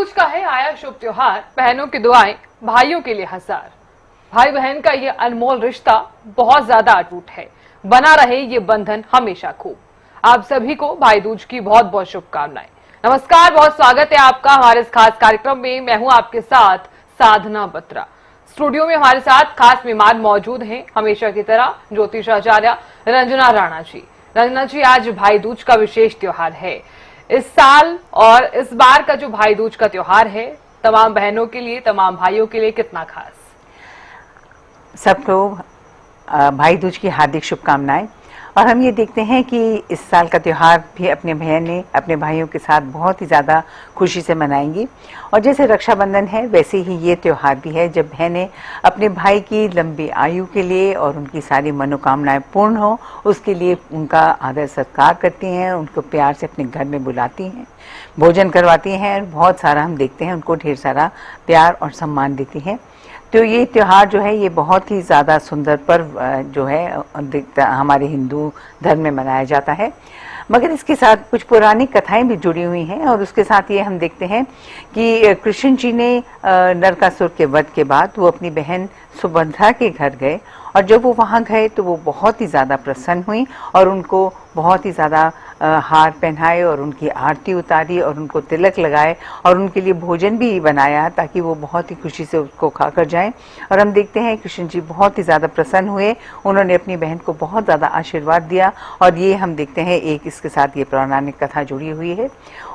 दूज का है आया शुभ त्योहार, बहनों की दुआएं भाइयों के लिए हजार। भाई बहन का ये अनमोल रिश्ता बहुत ज्यादा अटूट है, बना रहे ये बंधन हमेशा खूब। आप सभी को भाई दूज की बहुत बहुत शुभकामनाएं। नमस्कार, बहुत स्वागत है आपका हमारे इस खास कार्यक्रम में। मैं हूं आपके साथ साधना बत्रा। स्टूडियो में हमारे साथ खास मेहमान मौजूद हैं, हमेशा की तरह ज्योतिषाचार्य रंजना राणा जी। रंजना जी, आज भाई दूज का विशेष त्योहार है इस साल, और इस बार का जो भाई दूज का त्योहार है तमाम बहनों के लिए, तमाम भाइयों के लिए कितना खास? सबको भाई दूज की हार्दिक शुभकामनाएं। और हम ये देखते हैं कि इस साल का त्यौहार भी अपने बहनें अपने भाइयों के साथ बहुत ही ज़्यादा खुशी से मनाएंगी। और जैसे रक्षाबंधन है वैसे ही ये त्यौहार भी है जब बहनें अपने भाई की लंबी आयु के लिए और उनकी सारी मनोकामनाएं पूर्ण हो उसके लिए उनका आदर सत्कार करती हैं, उनको प्यार से अपने घर में बुलाती हैं, भोजन करवाती हैं। बहुत सारा हम देखते हैं उनको ढेर सारा प्यार और सम्मान देती हैं। तो ये त्यौहार जो है ये बहुत ही ज़्यादा सुंदर पर्व जो है हमारे हिंदू धर्म में मनाया जाता है। मगर इसके साथ कुछ पुरानी कथाएं भी जुड़ी हुई हैं और उसके साथ ये हम देखते हैं कि कृष्ण जी ने नरकासुर के वध के बाद वो अपनी बहन सुभद्रा के घर गए, और जब वो वहाँ गए तो वो बहुत ही ज़्यादा प्रसन्न हुई और उनको बहुत ही ज़्यादा हार पहनाए और उनकी आरती उतारी और उनको तिलक लगाए और उनके लिए भोजन भी बनाया ताकि वो बहुत ही खुशी से उसको खाकर जाएं। और हम देखते हैं कृष्ण जी बहुत ही ज़्यादा प्रसन्न हुए, उन्होंने अपनी बहन को बहुत ज़्यादा आशीर्वाद दिया। और ये हम देखते हैं एक इसके साथ ये पौराणिक कथा जुड़ी हुई है।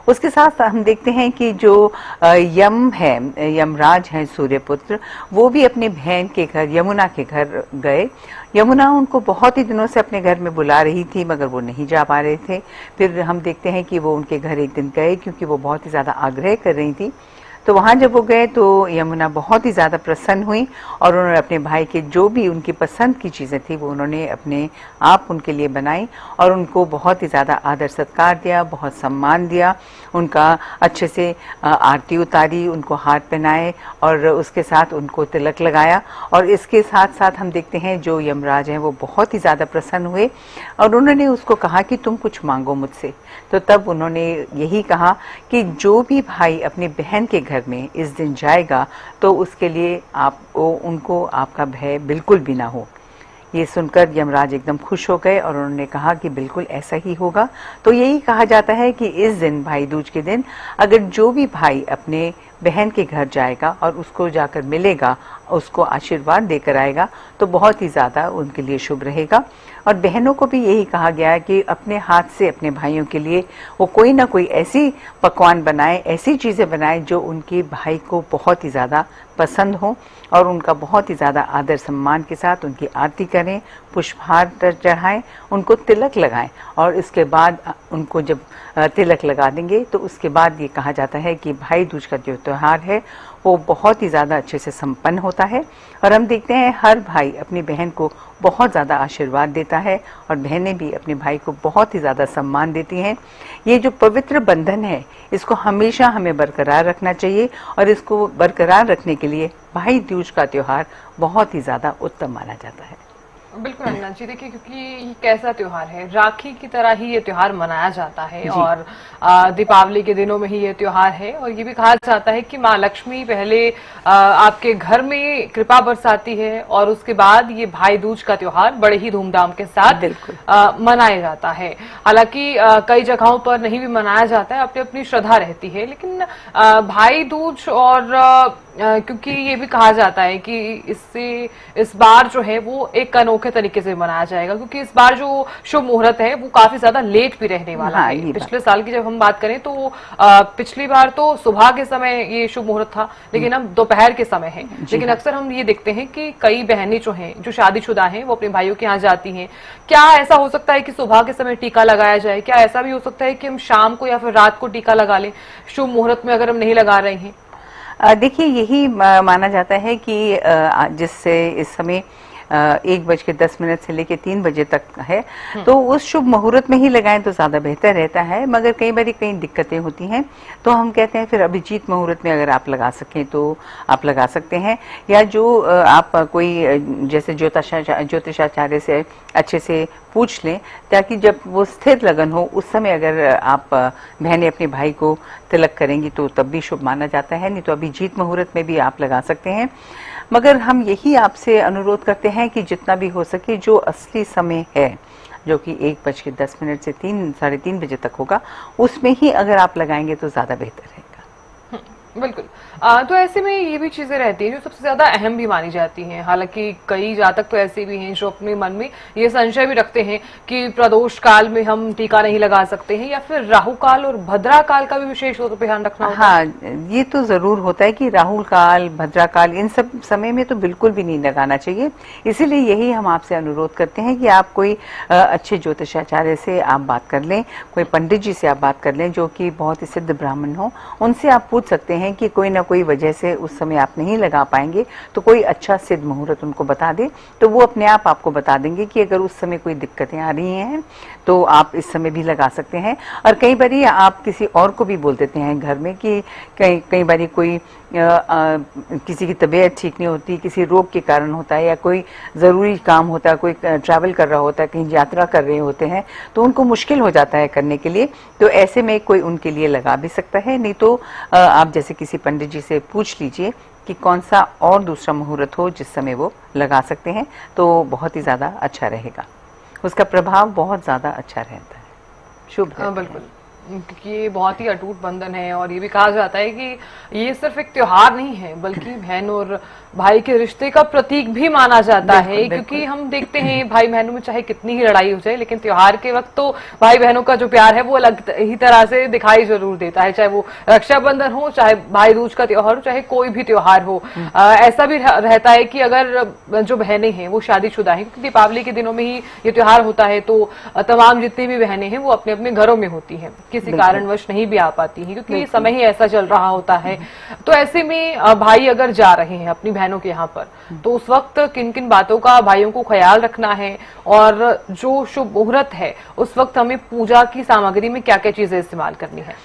उसके साथ हम देखते हैं कि जो यम है, यमराज हैं सूर्यपुत्र, वो भी अपनी बहन के घर यमुना के घर गए। यमुना उनको बहुत ही दिनों से अपने घर में बुला रही थी मगर वो नहीं जा पा रहे थे। फिर हम देखते हैं कि वो उनके घर एक दिन गए क्योंकि वो बहुत ही ज़्यादा आग्रह कर रही थी। तो वहाँ जब वो गए तो यमुना बहुत ही ज़्यादा प्रसन्न हुई और उन्होंने अपने भाई के जो भी उनकी पसंद की चीज़ें थी वो उन्होंने अपने आप उनके लिए बनाई और उनको बहुत ही ज़्यादा आदर सत्कार दिया, बहुत सम्मान दिया, उनका अच्छे से आरती उतारी, उनको हार पहनाए और उसके साथ उनको तिलक लगाया। और इसके साथ साथ हम देखते हैं जो यमराज हैं वो बहुत ही ज़्यादा प्रसन्न हुए और उन्होंने उसको कहा कि तुम कुछ मांगो मुझसे। तो तब उन्होंने यही कहा कि जो भी भाई अपनी बहन के घर में इस दिन जाएगा तो उसके लिए उनको आपका भय बिल्कुल भी ना हो। ये सुनकर यमराज एकदम खुश हो गए और उन्होंने कहा कि बिल्कुल ऐसा ही होगा। तो यही कहा जाता है कि इस दिन भाई दूज के दिन अगर जो भी भाई अपने बहन के घर जाएगा और उसको जाकर मिलेगा, उसको आशीर्वाद देकर आएगा तो बहुत ही ज़्यादा उनके लिए शुभ रहेगा। और बहनों को भी यही कहा गया है कि अपने हाथ से अपने भाइयों के लिए वो कोई ना कोई ऐसी पकवान बनाए, ऐसी चीज़ें बनाए जो उनके भाई को बहुत ही ज़्यादा पसंद हो और उनका बहुत ही ज़्यादा आदर सम्मान के साथ उनकी आरती करें, पुष्पहार चढ़ाएं, उनको तिलक लगाएं। और इसके बाद उनको जब तिलक लगा देंगे तो उसके बाद ये कहा जाता है कि भाई दूज का जो त्यौहार है वो बहुत ही ज़्यादा अच्छे से संपन्न होता है। और हम देखते हैं हर भाई अपनी बहन को बहुत ज़्यादा आशीर्वाद देता है और बहनें भी अपने भाई को बहुत ही ज़्यादा सम्मान देती हैं। ये जो पवित्र बंधन है इसको हमेशा हमें बरकरार रखना चाहिए और इसको बरकरार रखने के लिए भाई दूज का त्यौहार बहुत ही ज़्यादा उत्तम माना जाता है। बिल्कुल अन्ना जी, देखिए क्योंकि ये कैसा त्योहार है, राखी की तरह ही ये त्योहार मनाया जाता है और दीपावली के दिनों में ही ये त्योहार है। और ये भी कहा जाता है कि माँ लक्ष्मी पहले आपके घर में कृपा बरसाती है और उसके बाद ये भाई दूज का त्योहार बड़े ही धूमधाम के साथ मनाया जाता है। हालांकि कई जगहों पर नहीं भी मनाया जाता है, अपनी अपनी श्रद्धा रहती है, लेकिन भाई दूज और क्योंकि ये भी कहा जाता है कि इससे इस बार जो है वो एक अनोखे तरीके से मनाया जाएगा क्योंकि इस बार जो शुभ मुहूर्त है वो काफी ज्यादा लेट भी रहने वाला है। पिछले साल की जब हम बात करें तो पिछली बार तो सुबह के समय ये शुभ मुहूर्त था, लेकिन अब दोपहर के समय है। लेकिन अक्सर हम ये देखते हैं कि कई बहनें जो हैं, जो शादीशुदा हैं, वो अपने भाइयों के यहाँ जाती हैं। क्या ऐसा हो सकता है कि सुबह के समय टीका लगाया जाए? क्या ऐसा भी हो सकता है कि हम शाम को या फिर रात को टीका लगा लें शुभ मुहूर्त में अगर हम नहीं लगा रहे हैं? देखिए यही माना जाता है कि जिससे इस समय 1:10 से लेकर 3 बजे तक है तो उस शुभ मुहूर्त में ही लगाएं तो ज़्यादा बेहतर रहता है। मगर कई बार कई दिक्कतें होती हैं तो हम कहते हैं फिर अभिजीत मुहूर्त में अगर आप लगा सकें तो आप लगा सकते हैं, या जो आप कोई जैसे ज्योतिषाचार्य से अच्छे से पूछ लें, ताकि जब वो स्थिर लगन हो उस समय अगर आप बहनें अपने भाई को तिलक करेंगी तो तब भी शुभ माना जाता है, नहीं तो अभिजीत मुहूर्त में भी आप लगा सकते हैं। मगर हम यही आपसे अनुरोध करते हैं कि जितना भी हो सके जो असली समय है, जो कि 1:10 से 3-3:30 बजे तक होगा, उसमें ही अगर आप लगाएंगे तो ज्यादा बेहतर रहेगा। बिल्कुल। तो ऐसे में ये भी चीजें रहती हैं जो सबसे ज्यादा अहम भी मानी जाती हैं। हालांकि कई जातक तो ऐसे भी हैं जो अपने मन में ये संशय भी रखते हैं कि प्रदोष काल में हम टीका नहीं लगा सकते हैं, या फिर राहु काल और भद्रा काल का भी विशेष तौर पर ध्यान रखना होगा। हाँ, ये तो जरूर होता है कि राहु काल, भद्रा काल, इन सब समय में तो बिल्कुल भी नहीं लगाना चाहिए। इसीलिए यही हम आपसे अनुरोध करते हैं कि आप कोई अच्छे ज्योतिषाचार्य से आप बात कर लें, कोई पंडित जी से आप बात कर लें जो कि बहुत ही सिद्ध ब्राह्मण हो। उनसे आप पूछ सकते हैं कि कोई ना कोई वजह से उस समय आप नहीं लगा पाएंगे तो कोई अच्छा सिद्ध मुहूर्त उनको बता दे, तो वो अपने आप आपको बता देंगे कि अगर उस समय कोई दिक्कतें आ रही हैं तो आप इस समय भी लगा सकते हैं। और कई बारी आप किसी और को भी बोल देते हैं घर में कि कई बारी कोई किसी की तबीयत ठीक नहीं होती, किसी रोग के कारण होता है, या कोई ज़रूरी काम होता है, कोई ट्रैवल कर रहा होता है, कहीं यात्रा कर रहे होते हैं तो उनको मुश्किल हो जाता है करने के लिए, तो ऐसे में कोई उनके लिए लगा भी सकता है। नहीं तो आप जैसे किसी पंडित जी से पूछ लीजिए कि कौन सा और दूसरा मुहूर्त हो जिस समय वो लगा सकते हैं, तो बहुत ही ज़्यादा अच्छा रहेगा, उसका प्रभाव बहुत ज़्यादा अच्छा रहता है, शुभ। बिल्कुल, क्योंकि ये बहुत ही अटूट बंधन है और ये भी कहा जाता है कि ये सिर्फ एक त्योहार नहीं है बल्कि बहन और भाई के रिश्ते का प्रतीक भी माना जाता है। क्योंकि हम देखते हैं भाई बहनों में चाहे कितनी ही लड़ाई हो जाए, लेकिन त्योहार के वक्त तो भाई बहनों का जो प्यार है वो अलग ही तरह से दिखाई जरूर देता है, चाहे वो रक्षाबंधन हो, चाहे भाई दूज का त्योहार हो, चाहे कोई भी त्योहार हो। ऐसा भी रहता है कि अगर जो बहनें हैं वो शादीशुदा हैं, क्योंकि दीपावली के दिनों में ही ये त्योहार होता है, तो तमाम जितनी भी बहनें हैं वो अपने अपने घरों में होती हैं, किसी कारणवश नहीं भी आ पाती है क्योंकि समय ही ऐसा चल रहा होता है। तो ऐसे में भाई अगर जा रहे हैं अपनी बहनों के यहाँ पर, तो उस वक्त किन किन बातों का भाइयों को ख्याल रखना है, और जो शुभ मुहूर्त है उस वक्त हमें पूजा की सामग्री में क्या क्या चीजें इस्तेमाल करनी है?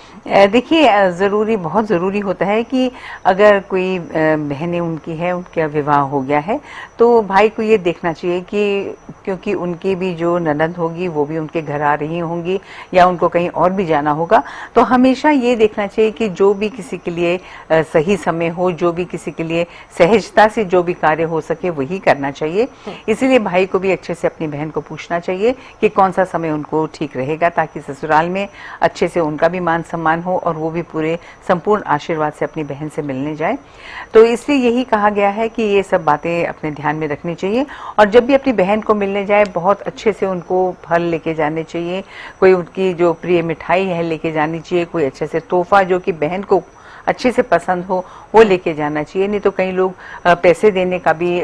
देखिए, जरूरी, बहुत जरूरी होता है कि अगर कोई बहनें उनकी है, उनका विवाह हो गया है, तो भाई को ये देखना चाहिए कि क्योंकि उनकी भी जो ननद होगी वो भी उनके घर आ रही होंगी या उनको कहीं और भी जाना होगा, तो हमेशा ये देखना चाहिए कि जो भी किसी के लिए सही समय हो, जो भी किसी के लिए सहजता से जो भी कार्य हो सके वही करना चाहिए। इसीलिए भाई को भी अच्छे से अपनी बहन को पूछना चाहिए कि कौन सा समय उनको ठीक रहेगा, ताकि ससुराल में अच्छे से उनका भी मान सम्मान हो और वो भी पूरे संपूर्ण आशीर्वाद से अपनी बहन से मिलने जाए। तो इसलिए यही कहा गया है कि ये सब बातें अपने ध्यान में रखनी चाहिए, और जब भी अपनी बहन को मिलने जाए बहुत अच्छे से उनको फल लेके जाने चाहिए, कोई उनकी जो प्रिय मिठाई है लेके जानी चाहिए, कोई अच्छे से तोहफा जो कि बहन को अच्छे से पसंद हो वो लेके जाना चाहिए। नहीं तो कई लोग पैसे देने का भी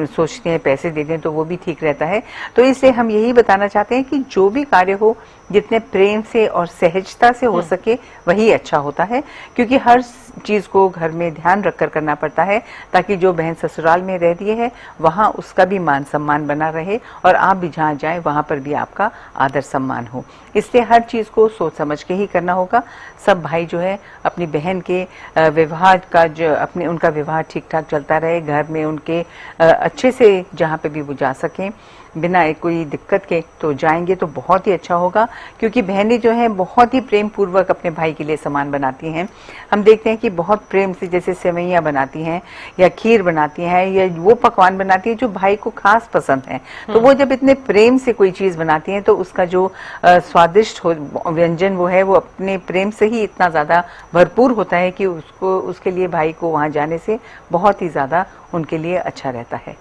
सोचते हैं, पैसे दे दें तो वो भी ठीक रहता है। तो इसलिए हम यही बताना चाहते हैं कि जो भी कार्य हो जितने प्रेम से और सहजता से हो सके वही अच्छा होता है, क्योंकि हर चीज को घर में ध्यान रखकर करना पड़ता है, ताकि जो बहन ससुराल में रह रही है वहां उसका भी मान सम्मान बना रहे और आप भी जहाँ जाए वहां पर भी आपका आदर सम्मान हो। इसलिए हर चीज को सोच समझ के ही करना होगा। सब भाई जो है अपनी बहन के विवाह का जो अपने उनका विवाह ठीक ठाक चलता रहे, घर में उनके अच्छे से जहाँ पे भी वो जा सकें बिना कोई दिक्कत के, तो जाएंगे तो बहुत ही अच्छा होगा। क्योंकि बहनें जो हैं बहुत ही प्रेम पूर्वक अपने भाई के लिए सामान बनाती हैं। हम देखते हैं कि बहुत प्रेम से जैसे सेवैयाँ बनाती हैं या खीर बनाती हैं या वो पकवान बनाती हैं जो भाई को खास पसंद है, तो वो जब इतने प्रेम से कोई चीज बनाती हैं तो उसका जो स्वादिष्ट व्यंजन वो है वो अपने प्रेम से ही इतना ज्यादा भरपूर होता है कि उसको उसके लिए भाई को वहां जाने से बहुत ही ज्यादा उनके लिए अच्छा रहता है।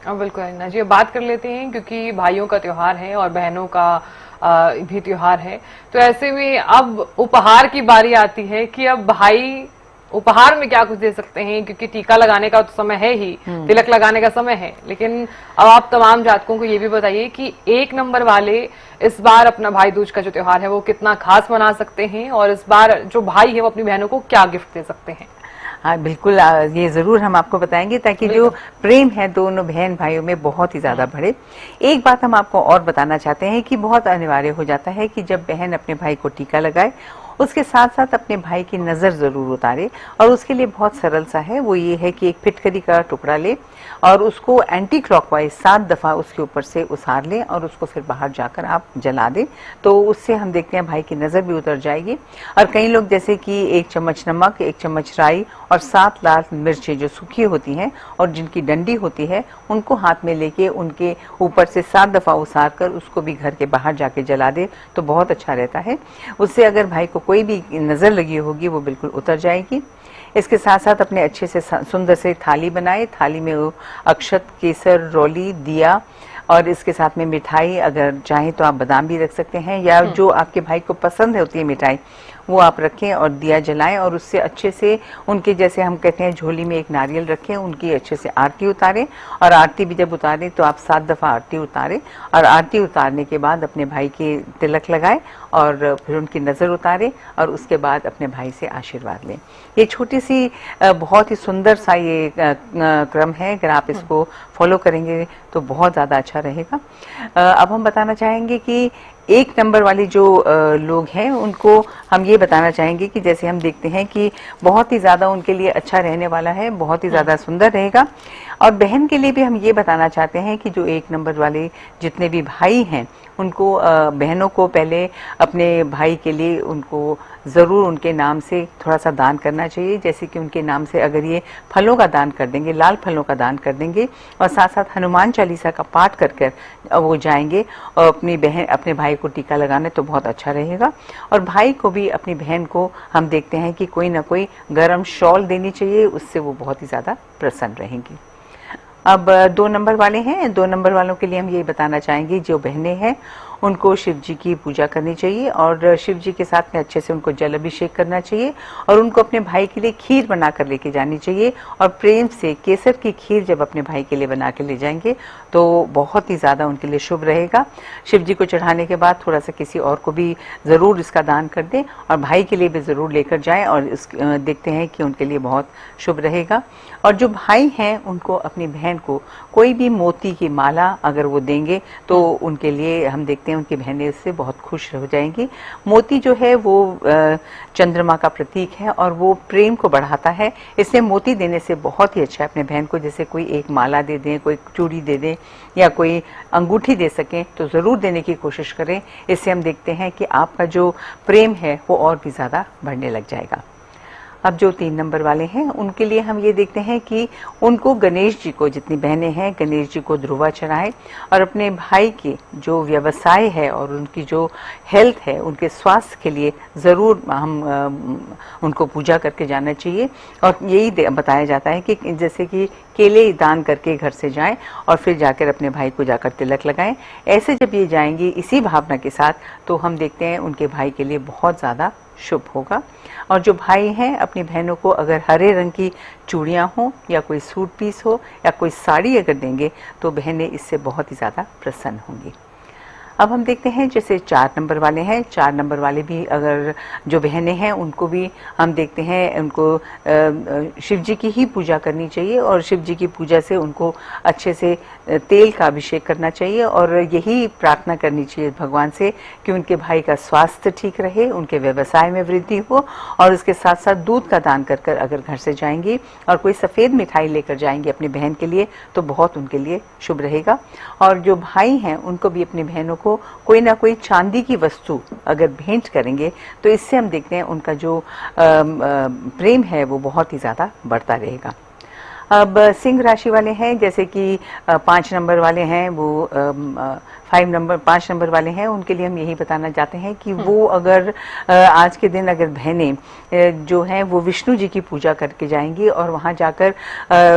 बिल्कुल ना जी, बात कर लेते हैं क्योंकि भाइयों का त्योहार है और बहनों का भी त्योहार है। तो ऐसे में अब उपहार की बारी आती है कि अब भाई उपहार में क्या कुछ दे सकते हैं, क्योंकि टीका लगाने का तो समय है ही, तिलक लगाने का समय है, लेकिन अब आप तमाम जातकों को ये भी बताइए कि 1 नंबर वाले इस बार अपना भाई दूज का जो त्योहार है वो कितना खास मना सकते हैं, और इस बार जो भाई है वो अपनी बहनों को क्या गिफ्ट दे सकते हैं। हाँ बिल्कुल, ये जरूर हम आपको बताएंगे ताकि जो प्रेम है दोनों बहन भाइयों में बहुत ही ज्यादा बढ़े। एक बात हम आपको और बताना चाहते हैं कि बहुत अनिवार्य हो जाता है कि जब बहन अपने भाई को टीका लगाए उसके साथ साथ अपने भाई की नज़र ज़रूर उतारे, और उसके लिए बहुत सरल सा है, वो ये है कि एक फिटकरी का टुकड़ा ले और उसको एंटी क्लॉकवाइज 7 दफ़ा उसके ऊपर से उसार लें और उसको फिर बाहर जाकर आप जला दें। तो उससे हम देखते हैं भाई की नज़र भी उतर जाएगी। और कई लोग जैसे कि 1 चम्मच नमक, 1 चम्मच राई और 7 लाल मिर्चें जो सूखी होती हैं और जिनकी डंडी होती है, उनको हाथ में लेके उनके ऊपर से 7 दफ़ा उसार कर उसको भी घर के बाहर जाके जला दे तो बहुत अच्छा रहता है। उससे अगर भाई को कोई भी नज़र लगी होगी वो बिल्कुल उतर जाएगी। इसके साथ साथ अपने अच्छे से सुंदर से थाली बनाए, थाली में वो अक्षत, केसर, रौली, दिया और इसके साथ में मिठाई, अगर चाहें तो आप बादाम भी रख सकते हैं या जो आपके भाई को पसंद होती है मिठाई वो आप रखें और दिया जलाएं और उससे अच्छे से उनके, जैसे हम कहते हैं, झोली में एक नारियल रखें, उनकी अच्छे से आरती उतारें। और आरती भी जब उतारें तो आप 7 दफ़ा आरती उतारें और आरती उतारने के बाद अपने भाई के तिलक लगाएं और फिर उनकी नज़र उतारें और उसके बाद अपने भाई से आशीर्वाद लें। ये छोटी सी बहुत ही सुंदर सा ये क्रम है, अगर आप इसको फॉलो करेंगे तो बहुत ज़्यादा अच्छा रहेगा। अब हम बताना चाहेंगे कि 1 नंबर वाले जो लोग हैं उनको हम ये बताना चाहेंगे कि जैसे हम देखते हैं कि बहुत ही ज़्यादा उनके लिए अच्छा रहने वाला है, बहुत ही ज़्यादा सुंदर रहेगा। और बहन के लिए भी हम ये बताना चाहते हैं कि जो 1 नंबर वाले जितने भी भाई हैं उनको, बहनों को पहले अपने भाई के लिए उनको ज़रूर उनके नाम से थोड़ा सा दान करना चाहिए। जैसे कि उनके नाम से अगर ये फलों का दान कर देंगे, लाल फलों का दान कर देंगे और साथ साथ हनुमान चालीसा का पाठ कर कर वो जाएंगे और अपने भाई को टीका लगाने तो बहुत अच्छा रहेगा। और भाई को भी अपनी बहन को हम देखते हैं कि कोई ना कोई गर्म शॉल देनी चाहिए, उससे वो बहुत ही ज़्यादा प्रसन्न रहेंगी। अब 2 नंबर वाले हैं, 2 नंबर वालों के लिए हम ये बताना चाहेंगे, जो बहनें हैं उनको शिव जी की पूजा करनी चाहिए और शिव जी के साथ में अच्छे से उनको जल अभिषेक करना चाहिए और उनको अपने भाई के लिए खीर बना कर लेके जानी चाहिए। और प्रेम से केसर की खीर जब अपने भाई के लिए बना के ले जाएंगे तो बहुत ही ज़्यादा उनके लिए शुभ रहेगा। शिव जी को चढ़ाने के बाद थोड़ा सा किसी और को भी ज़रूर इसका दान कर दें और भाई के लिए भी ज़रूर लेकर जाएं और देखते हैं कि उनके लिए बहुत शुभ रहेगा। और जो भाई हैं उनको अपनी बहन को कोई भी मोती की माला अगर वो देंगे तो उनके लिए हम देखते हैं उनकी बहनें इससे बहुत खुश हो जाएंगी। मोती जो है वो चंद्रमा का प्रतीक है और वो प्रेम को बढ़ाता है, इसलिए मोती देने से बहुत ही अच्छा है अपने बहन को। जैसे कोई एक माला दे दें, कोई चूड़ी दे दें या कोई अंगूठी दे सकें तो ज़रूर देने की कोशिश करें। इससे हम देखते हैं कि आपका जो प्रेम है वो और भी ज़्यादा बढ़ने लग जाएगा। अब जो 3 नंबर वाले हैं उनके लिए हम ये देखते हैं कि उनको गणेश जी को, जितनी बहनें हैं, गणेश जी को ध्रुवा चढ़ाएं और अपने भाई के जो व्यवसाय है और उनकी जो हेल्थ है, उनके स्वास्थ्य के लिए ज़रूर हम उनको पूजा करके जाना चाहिए। और यही बताया जाता है कि जैसे कि केले दान करके घर से जाएं और फिर जाकर अपने भाई को जाकर तिलक लगाएं। ऐसे जब ये जाएंगी इसी भावना के साथ तो हम देखते हैं उनके भाई के लिए बहुत ज़्यादा शुभ होगा। और जो भाई हैं अपनी बहनों को अगर हरे रंग की चूड़ियाँ हों या कोई सूट पीस हो या कोई साड़ी अगर देंगे तो बहनें इससे बहुत ही ज़्यादा प्रसन्न होंगी। अब हम देखते हैं जैसे 4 नंबर वाले हैं, 4 नंबर वाले भी अगर जो बहनें हैं उनको भी हम देखते हैं उनको शिव जी की ही पूजा करनी चाहिए और शिव जी की पूजा से उनको अच्छे से तेल का अभिषेक करना चाहिए और यही प्रार्थना करनी चाहिए भगवान से कि उनके भाई का स्वास्थ्य ठीक रहे, उनके व्यवसाय में वृद्धि हो। और उसके साथ साथ दूध का दान कर कर अगर घर से जाएंगी और कोई सफ़ेद मिठाई लेकर जाएंगी अपनी बहन के लिए तो बहुत उनके लिए शुभ रहेगा। और जो भाई हैं उनको भी अपनी बहनों को कोई ना कोई चांदी की वस्तु अगर भेंट करेंगे तो इससे हम देखते हैं उनका जो प्रेम है वो बहुत ही ज़्यादा बढ़ता रहेगा। अब सिंह राशि वाले हैं, जैसे कि 5 नंबर वाले हैं, वो 5 नंबर वाले हैं, उनके लिए हम यही बताना चाहते हैं कि वो अगर आज के दिन अगर बहनें जो हैं वो विष्णु जी की पूजा करके जाएंगी और वहाँ जाकर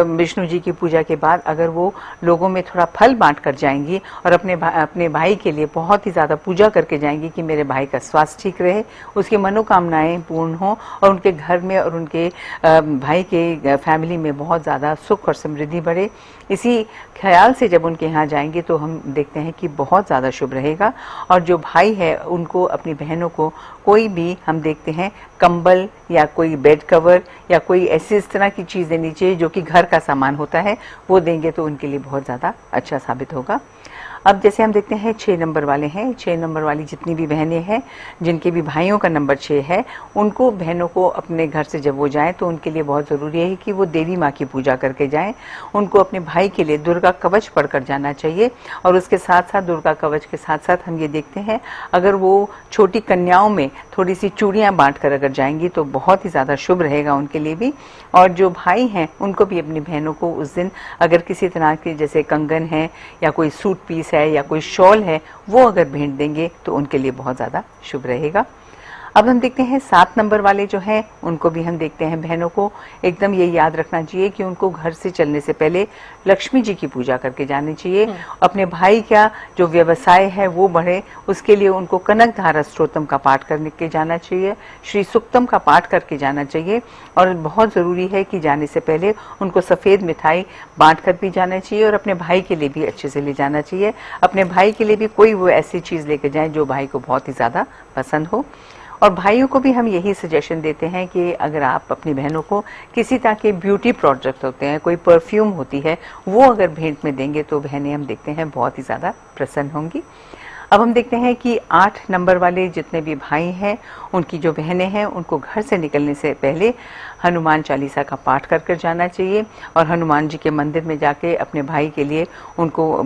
विष्णु जी की पूजा के बाद अगर वो लोगों में थोड़ा फल बांट कर जाएंगी और अपने भाई के लिए बहुत ही ज़्यादा पूजा करके जाएंगी कि मेरे भाई का स्वास्थ्य ठीक रहे, उसकी मनोकामनाएं पूर्ण हों और उनके घर में और उनके भाई के फैमिली में बहुत ज़्यादा सुख और समृद्धि बढ़े, इसी ख्याल से जब उनके यहाँ जाएंगे तो हम देखते हैं कि बहुत ज़्यादा शुभ रहेगा। और जो भाई है उनको अपनी बहनों को कोई भी हम देखते हैं कंबल या कोई बेड कवर या कोई ऐसी इस तरह की चीज़ देनी चाहिए जो कि घर का सामान होता है, वो देंगे तो उनके लिए बहुत ज़्यादा अच्छा साबित होगा। अब जैसे हम देखते हैं 6 नंबर वाले हैं, 6 नंबर वाली जितनी भी बहनें हैं जिनके भी भाइयों का नंबर 6 है, उनको बहनों को अपने घर से जब वो जाएं तो उनके लिए बहुत ज़रूरी है कि वो देवी माँ की पूजा करके जाएं। उनको अपने भाई के लिए दुर्गा कवच पढ़कर जाना चाहिए और उसके साथ साथ दुर्गा कवच के साथ साथ हम ये देखते हैं अगर वो छोटी कन्याओं में थोड़ी सी चूड़ियाँ बांट कर अगर जाएंगी तो बहुत ही ज़्यादा शुभ रहेगा उनके लिए भी। और जो भाई हैं उनको भी अपनी बहनों को उस दिन अगर किसी तरह के जैसे कंगन है या कोई सूट पीस है या कोई शॉल है वो अगर भेंट देंगे तो उनके लिए बहुत ज़्यादा शुभ रहेगा। अब हम देखते हैं 7 नंबर वाले जो हैं उनको भी हम देखते हैं बहनों को एकदम ये याद रखना चाहिए कि उनको घर से चलने से पहले लक्ष्मी जी की पूजा करके जानी चाहिए। अपने भाई का जो व्यवसाय है वो बढ़े उसके लिए उनको कनक धारा स्तोत्रम का पाठ करने के जाना चाहिए, श्री सुक्तम का पाठ करके जाना चाहिए। और बहुत ज़रूरी है कि जाने से पहले उनको सफ़ेद मिठाई बांट कर भी जाना चाहिए और अपने भाई के लिए भी अच्छे से ले जाना चाहिए। अपने भाई के लिए भी कोई वो ऐसी चीज़ लेकर जाएं जो भाई को बहुत ही ज़्यादा पसंद हो। और भाइयों को भी हम यही सजेशन देते हैं कि अगर आप अपनी बहनों को किसी तरह के ब्यूटी प्रोडक्ट होते हैं, कोई परफ्यूम होती है, वो अगर भेंट में देंगे तो बहनें हम देखते हैं बहुत ही ज़्यादा प्रसन्न होंगी। अब हम देखते हैं कि 8 नंबर वाले जितने भी भाई हैं उनकी जो बहनें हैं उनको घर से निकलने से पहले हनुमान चालीसा का पाठ कर कर जाना चाहिए और हनुमान जी के मंदिर में जाके अपने भाई के लिए उनको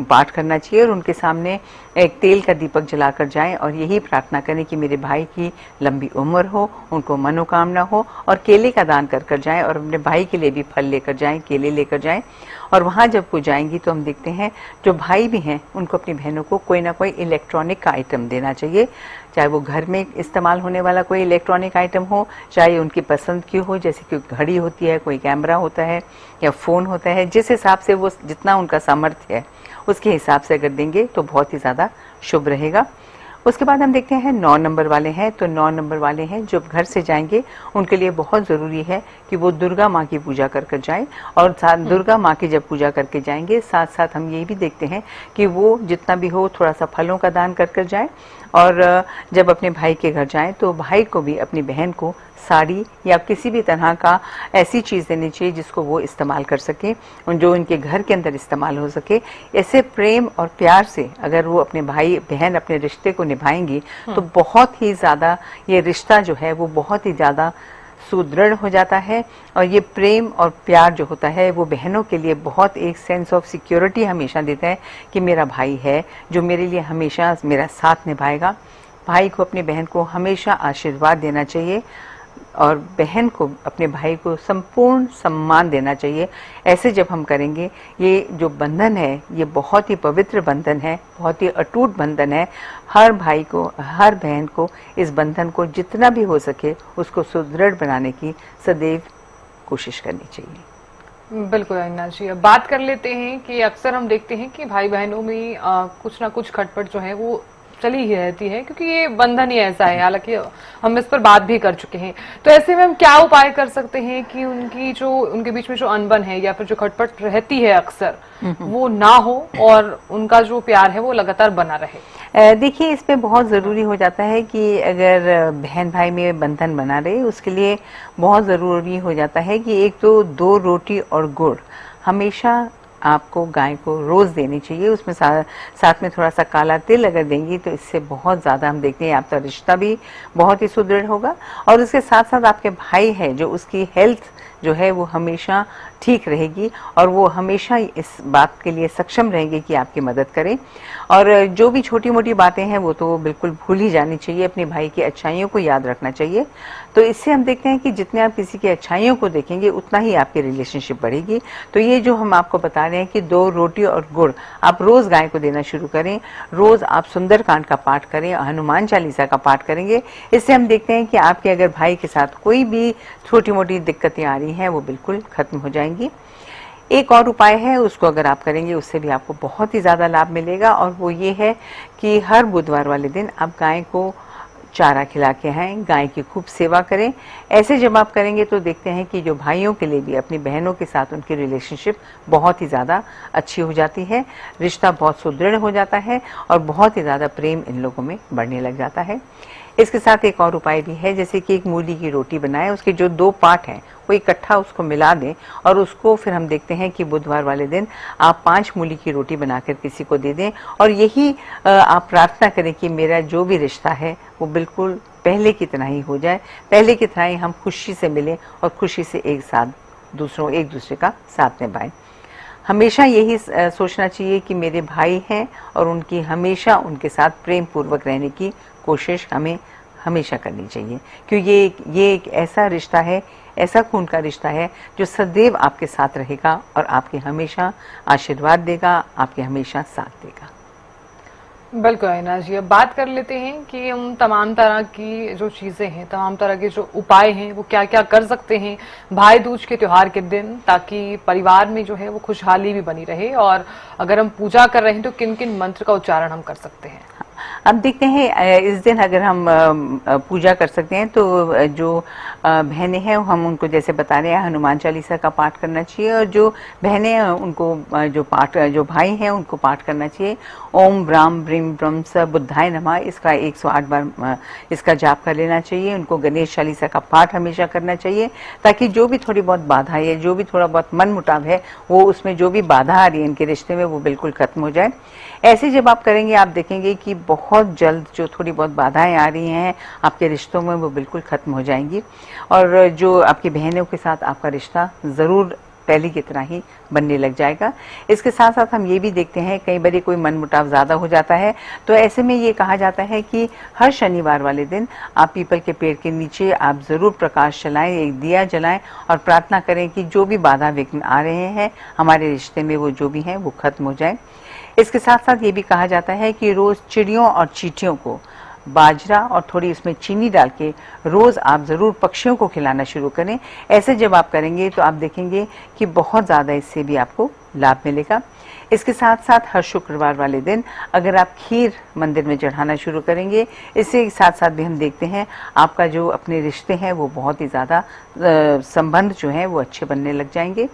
पाठ करना चाहिए और उनके सामने एक तेल का दीपक जलाकर जाएं और यही प्रार्थना करें कि मेरे भाई की लंबी उम्र हो, उनको मनोकामना हो और केले का दान कर कर जाएं और अपने भाई के लिए भी फल लेकर जाएं, केले लेकर जाएं। और वहाँ जब वो जाएंगी तो हम देखते हैं जो भाई भी हैं उनको अपनी बहनों को कोई ना कोई इलेक्ट्रॉनिक का आइटम देना चाहिए, चाहे वो घर में इस्तेमाल होने वाला कोई इलेक्ट्रॉनिक आइटम हो, चाहे उनकी पसंद की हो, जैसे कोई घड़ी होती है, कोई कैमरा होता है या फ़ोन होता है, जिस हिसाब से वो जितना उनका सामर्थ्य है उसके हिसाब से अगर देंगे तो बहुत ही ज़्यादा शुभ रहेगा। उसके बाद हम देखते हैं 9 नंबर वाले हैं, तो 9 नंबर वाले हैं जो घर से जाएंगे उनके लिए बहुत ज़रूरी है कि वो दुर्गा माँ की पूजा कर कर जाएं और साथ दुर्गा माँ की जब पूजा करके जाएंगे साथ साथ हम ये भी देखते हैं कि वो जितना भी हो थोड़ा सा फलों का दान कर कर जाएं और जब अपने भाई के घर जाएं तो भाई को भी अपनी बहन को साड़ी या किसी भी तरह का ऐसी चीज़ देनी चाहिए जिसको वो इस्तेमाल कर सके, जो उनके घर के अंदर इस्तेमाल हो सके। ऐसे प्रेम और प्यार से अगर वो अपने भाई बहन अपने रिश्ते को निभाएंगी तो बहुत ही ज़्यादा ये रिश्ता जो है वो बहुत ही ज़्यादा सुदृढ़ हो जाता है और ये प्रेम और प्यार जो होता है वो बहनों के लिए बहुत एक सेंस ऑफ सिक्योरिटी हमेशा देता है कि मेरा भाई है जो मेरे लिए हमेशा मेरा साथ निभाएगा। भाई को अपनी बहन को हमेशा आशीर्वाद देना चाहिए और बहन को अपने भाई को संपूर्ण सम्मान देना चाहिए। ऐसे जब हम करेंगे ये जो बंधन है ये बहुत ही पवित्र बंधन है, बहुत ही अटूट बंधन है। हर भाई को हर बहन को इस बंधन को जितना भी हो सके उसको सुदृढ़ बनाने की सदैव कोशिश करनी चाहिए। बिल्कुल अन्ना जी, अब बात कर लेते हैं कि अक्सर हम देखते हैं कि भाई बहनों में कुछ ना कुछ खटपट जो है वो चली ही रहती है क्योंकि ये बंधन ही ऐसा है। हालांकि हम इस पर बात भी कर चुके हैं, तो ऐसे में हम क्या उपाय कर सकते हैं कि उनके बीच में जो अनबन है या फिर जो खटपट रहती है अक्सर वो ना हो और उनका जो प्यार है वो लगातार बना रहे। देखिए इस पे बहुत ज़रूरी हो जाता है कि अगर बहन भाई में बंधन बना रहे उसके लिए बहुत ज़रूरी हो जाता है कि एक तो 2 रोटी और गुड़ हमेशा आपको गाय को रोज़ देनी चाहिए। उसमें साथ में थोड़ा सा काला तिल अगर देंगी तो इससे बहुत ज़्यादा हम देखते हैं आपका रिश्ता भी बहुत ही सुदृढ़ होगा और उसके साथ साथ आपके भाई है जो उसकी हेल्थ जो है वो हमेशा ठीक रहेगी और वो हमेशा इस बात के लिए सक्षम रहेंगे कि आपकी मदद करें। और जो भी छोटी मोटी बातें हैं वो तो बिल्कुल भूल ही जानी चाहिए, अपने भाई की अच्छाइयों को याद रखना चाहिए। तो इससे हम देखते हैं कि जितने आप किसी की अच्छाइयों को देखेंगे उतना ही आपकी रिलेशनशिप बढ़ेगी। तो ये जो हम आपको बता रहे हैं कि 2 रोटी और गुड़ आप रोज़ गाय को देना शुरू करें, रोज़ आप सुंदरकांड का पाठ करें, हनुमान चालीसा का पाठ करेंगे। इससे हम देखते हैं कि आपके अगर भाई के साथ कोई भी छोटी मोटी दिक्कतें आ रही हैं वो बिल्कुल खत्म हो जाएंगी। एक और उपाय है उसको अगर आप करेंगे उससे भी आपको बहुत ही ज़्यादा लाभ मिलेगा और वो ये है कि हर बुधवार वाले दिन आप गाय को चारा खिला के आएं, गाय की खूब सेवा करें। ऐसे जब आप करेंगे तो देखते हैं कि जो भाइयों के लिए भी अपनी बहनों के साथ उनकी रिलेशनशिप बहुत ही ज़्यादा अच्छी हो जाती है, रिश्ता बहुत सुदृढ़ हो जाता है और बहुत ही ज़्यादा प्रेम इन लोगों में बढ़ने लग जाता है। इसके साथ एक और उपाय भी है, जैसे कि एक मूली की रोटी बनाएं, उसके जो 2 पार्ट हैं वो इकट्ठा उसको मिला दें और उसको फिर हम देखते हैं कि बुधवार वाले दिन आप 5 मूली की रोटी बनाकर किसी को दे दें और यही आप प्रार्थना करें कि मेरा जो भी रिश्ता है वो बिल्कुल पहले की तरह ही हो जाए, पहले की तरह ही हम खुशी से मिलें और खुशी से एक दूसरे का साथ निभाएं। हमेशा यही सोचना चाहिए कि मेरे भाई हैं और उनकी हमेशा उनके साथ प्रेम पूर्वक रहने की कोशिश हमें हमेशा करनी चाहिए, क्योंकि ये एक ऐसा रिश्ता है, ऐसा खून का रिश्ता है जो सदैव आपके साथ रहेगा और आपके हमेशा आशीर्वाद देगा, आपके हमेशा साथ देगा। बिल्कुल अविनाश जी, अब बात कर लेते हैं कि हम तमाम तरह की जो चीजें हैं, तमाम तरह के जो उपाय हैं वो क्या क्या कर सकते हैं भाई दूज के त्योहार के दिन, ताकि परिवार में जो है वो खुशहाली भी बनी रहे। और अगर हम पूजा कर रहे हैं तो किन किन मंत्र का उच्चारण हम कर सकते हैं? अब देखते हैं इस दिन अगर हम पूजा कर सकते हैं तो जो बहनें हैं हम उनको जैसे बता रहे हैं हनुमान चालीसा का पाठ करना चाहिए, और जो बहनें हैं उनको जो भाई हैं उनको पाठ करना चाहिए ओम ब्राम ब्रीम ब्रह्म स बुद्धाय नमः, इसका 108 बार इसका जाप कर लेना चाहिए। उनको गणेश चालीसा का पाठ हमेशा करना चाहिए, ताकि जो भी थोड़ी बहुत बाधा है, जो भी थोड़ा बहुत मन मुटाव है, वो उसमें जो भी बाधा आ रही है इनके रिश्ते में वो बिल्कुल खत्म हो जाए। ऐसे जब आप करेंगे आप देखेंगे कि बहुत जल्द जो थोड़ी बहुत बाधाएं आ रही हैं आपके रिश्तों में वो बिल्कुल खत्म हो जाएंगी, और जो आपकी बहनों के साथ आपका रिश्ता ज़रूर पहले की तरह ही बनने लग जाएगा। इसके साथ साथ हम ये भी देखते हैं कई बार कोई मनमुटाव ज़्यादा हो जाता है, तो ऐसे में ये कहा जाता है कि हर शनिवार वाले दिन आप पीपल के पेड़ के नीचे आप ज़रूर प्रकाश जलाएं, एक दिया जलाएं और प्रार्थना करें कि जो भी बाधा विघ्न आ रहे हैं हमारे रिश्ते में वो जो भी हैं वो खत्म हो जाए। इसके साथ साथ ये भी कहा जाता है कि रोज़ चिड़ियों और चींटियों को बाजरा और थोड़ी इसमें चीनी डाल के रोज़ आप ज़रूर पक्षियों को खिलाना शुरू करें। ऐसे जब आप करेंगे तो आप देखेंगे कि बहुत ज़्यादा इससे भी आपको लाभ मिलेगा। इसके साथ साथ हर शुक्रवार वाले दिन अगर आप खीर मंदिर में चढ़ाना शुरू करेंगे, इससे साथ साथ भी हम देखते हैं आपका जो अपने रिश्ते हैं वो बहुत ही ज़्यादा संबंध जो हैं वो अच्छे बनने लग जाएंगे।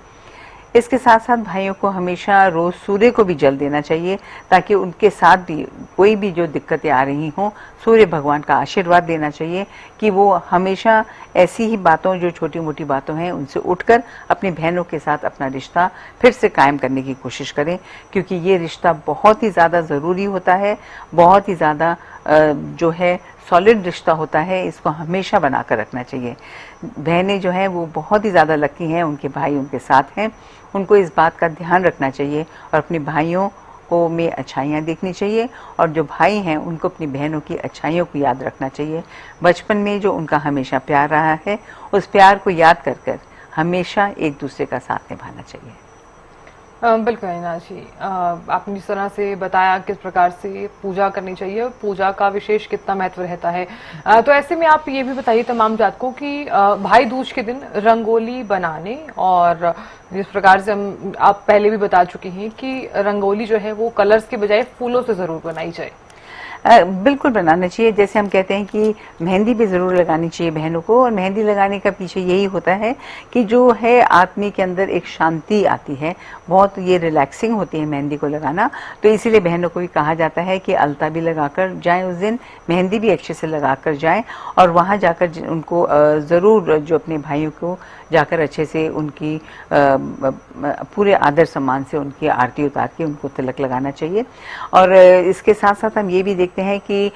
इसके साथ साथ भाइयों को हमेशा रोज सूर्य को भी जल देना चाहिए, ताकि उनके साथ भी कोई भी जो दिक्कतें आ रही हों सूर्य भगवान का आशीर्वाद देना चाहिए कि वो हमेशा ऐसी ही बातों, जो छोटी मोटी बातों हैं उनसे उठकर अपनी बहनों के साथ अपना रिश्ता फिर से कायम करने की कोशिश करें, क्योंकि ये रिश्ता बहुत ही ज़्यादा ज़रूरी होता है, बहुत ही ज़्यादा जो है सॉलिड रिश्ता होता है, इसको हमेशा बनाकर रखना चाहिए। बहनें जो हैं वो बहुत ही ज़्यादा लकी हैं, उनके भाई उनके साथ हैं, उनको इस बात का ध्यान रखना चाहिए और अपने भाइयों को में अच्छाइयाँ देखनी चाहिए, और जो भाई हैं उनको अपनी बहनों की अच्छाइयों को याद रखना चाहिए। बचपन में जो उनका हमेशा प्यार रहा है उस प्यार को याद कर कर हमेशा एक दूसरे का साथ निभाना चाहिए। बिल्कुल अविनाश जी, आपने जिस तरह से बताया किस प्रकार से पूजा करनी चाहिए, पूजा का विशेष कितना महत्व रहता है, तो ऐसे में आप ये भी बताइए तमाम जातकों की भाई दूज के दिन रंगोली बनाने, और जिस प्रकार से आप पहले भी बता चुके हैं कि रंगोली जो है वो कलर्स के बजाय फूलों से जरूर बनाई जाए। बिल्कुल बनाना चाहिए। जैसे हम कहते हैं कि मेहंदी भी ज़रूर लगानी चाहिए बहनों को, और मेहंदी लगाने का पीछे यही होता है कि जो है आदमी के अंदर एक शांति आती है, बहुत ये रिलैक्सिंग होती है मेहंदी को लगाना, तो इसीलिए बहनों को भी कहा जाता है कि अलता भी लगाकर जाएं उस दिन, मेहंदी भी अच्छे से लगाकर जाएं, और वहाँ जाकर उनको ज़रूर जो अपने भाइयों को जाकर अच्छे से उनकी पूरे आदर सम्मान से उनकी आरती उतार के उनको तिलक लगाना चाहिए। और इसके साथ साथ हम ये भी देखते हैं कि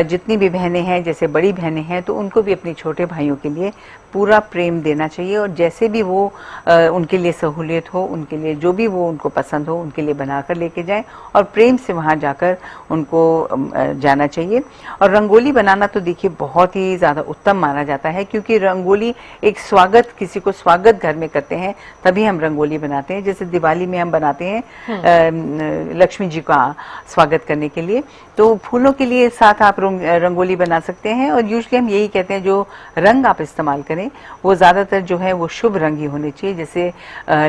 जितनी भी बहनें हैं, जैसे बड़ी बहनें हैं, तो उनको भी अपने छोटे भाइयों के लिए पूरा प्रेम देना चाहिए, और जैसे भी वो उनके लिए सहूलियत हो, उनके लिए जो भी वो उनको पसंद हो उनके लिए बनाकर लेके जाएं, और प्रेम से वहाँ जाकर उनको जाना चाहिए। और रंगोली बनाना तो देखिए बहुत ही ज़्यादा उत्तम माना जाता है, क्योंकि रंगोली एक स्वागत, किसी को स्वागत घर में करते हैं तभी हम रंगोली बनाते हैं। जैसे दिवाली में हम बनाते हैं लक्ष्मी जी का स्वागत करने के लिए, तो फूलों के लिए साथ आप रंगोली बना सकते हैं। और यूजुअली हम यही कहते हैं जो रंग आप इस्तेमाल करें वो ज़्यादातर जो है वो शुभ रंग ही होने चाहिए, जैसे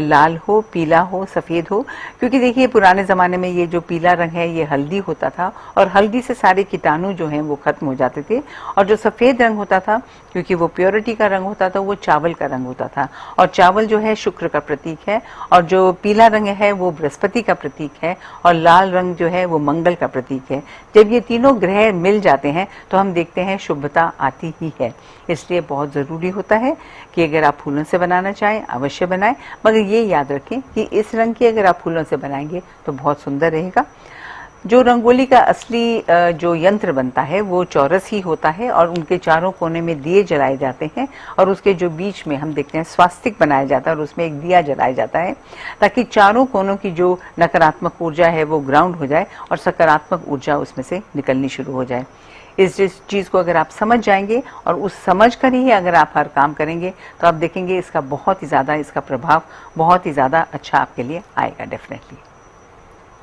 लाल हो, पीला हो, सफ़ेद हो, क्योंकि देखिए पुराने ज़माने में ये जो पीला रंग है ये हल्दी होता था, और हल्दी से सारे कीटाणु जो हैं वो खत्म हो जाते थे। और जो सफ़ेद रंग होता था, क्योंकि वो प्योरिटी का रंग होता था, वो चावल का रंग होता था, और चावल जो है शुक्र का प्रतीक है, और जो पीला रंग है वो बृहस्पति का प्रतीक है, और लाल रंग जो है वो मंगल का प्रतीक है। जब ये ये तीनों ग्रह मिल जाते हैं तो हम देखते हैं शुभता आती ही है। इसलिए बहुत ज़रूरी होता है कि अगर आप फूलों से बनाना चाहें अवश्य बनाएं, मगर ये याद रखें कि इस रंग की अगर आप फूलों से बनाएंगे तो बहुत सुंदर रहेगा। जो रंगोली का असली जो यंत्र बनता है वो चौरस ही होता है और उनके चारों कोने में दिए जलाए जाते हैं और उसके जो बीच में हम देखते हैं स्वास्तिक बनाया जाता है और उसमें एक दिया जलाया जाता है, ताकि चारों कोनों की जो नकारात्मक ऊर्जा है वो ग्राउंड हो जाए और सकारात्मक ऊर्जा उसमें से निकलनी शुरू हो जाए। इस चीज़ को अगर आप समझ जाएंगे और उस समझ कर ही अगर आप हर काम करेंगे तो आप देखेंगे इसका बहुत ही ज़्यादा, इसका प्रभाव बहुत ही ज़्यादा अच्छा आपके लिए आएगा डेफिनेटली।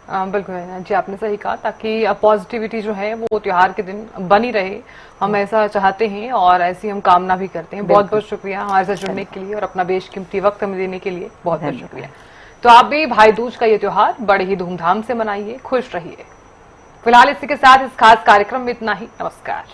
बिल्कुल है जी, आपने सही कहा, ताकि पॉजिटिविटी जो है वो त्योहार के दिन बनी रहे, हम ऐसा चाहते हैं और ऐसी हम कामना भी करते हैं। बहुत बहुत शुक्रिया हमारे साथ जुड़ने के लिए और अपना बेशकीमती वक्त हमें देने के लिए बहुत बहुत शुक्रिया। तो आप भी भाई दूज का ये त्योहार बड़े ही धूमधाम से मनाइए, खुश रहिए। फिलहाल इसी के साथ इस खास कार्यक्रम में इतना ही। नमस्कार।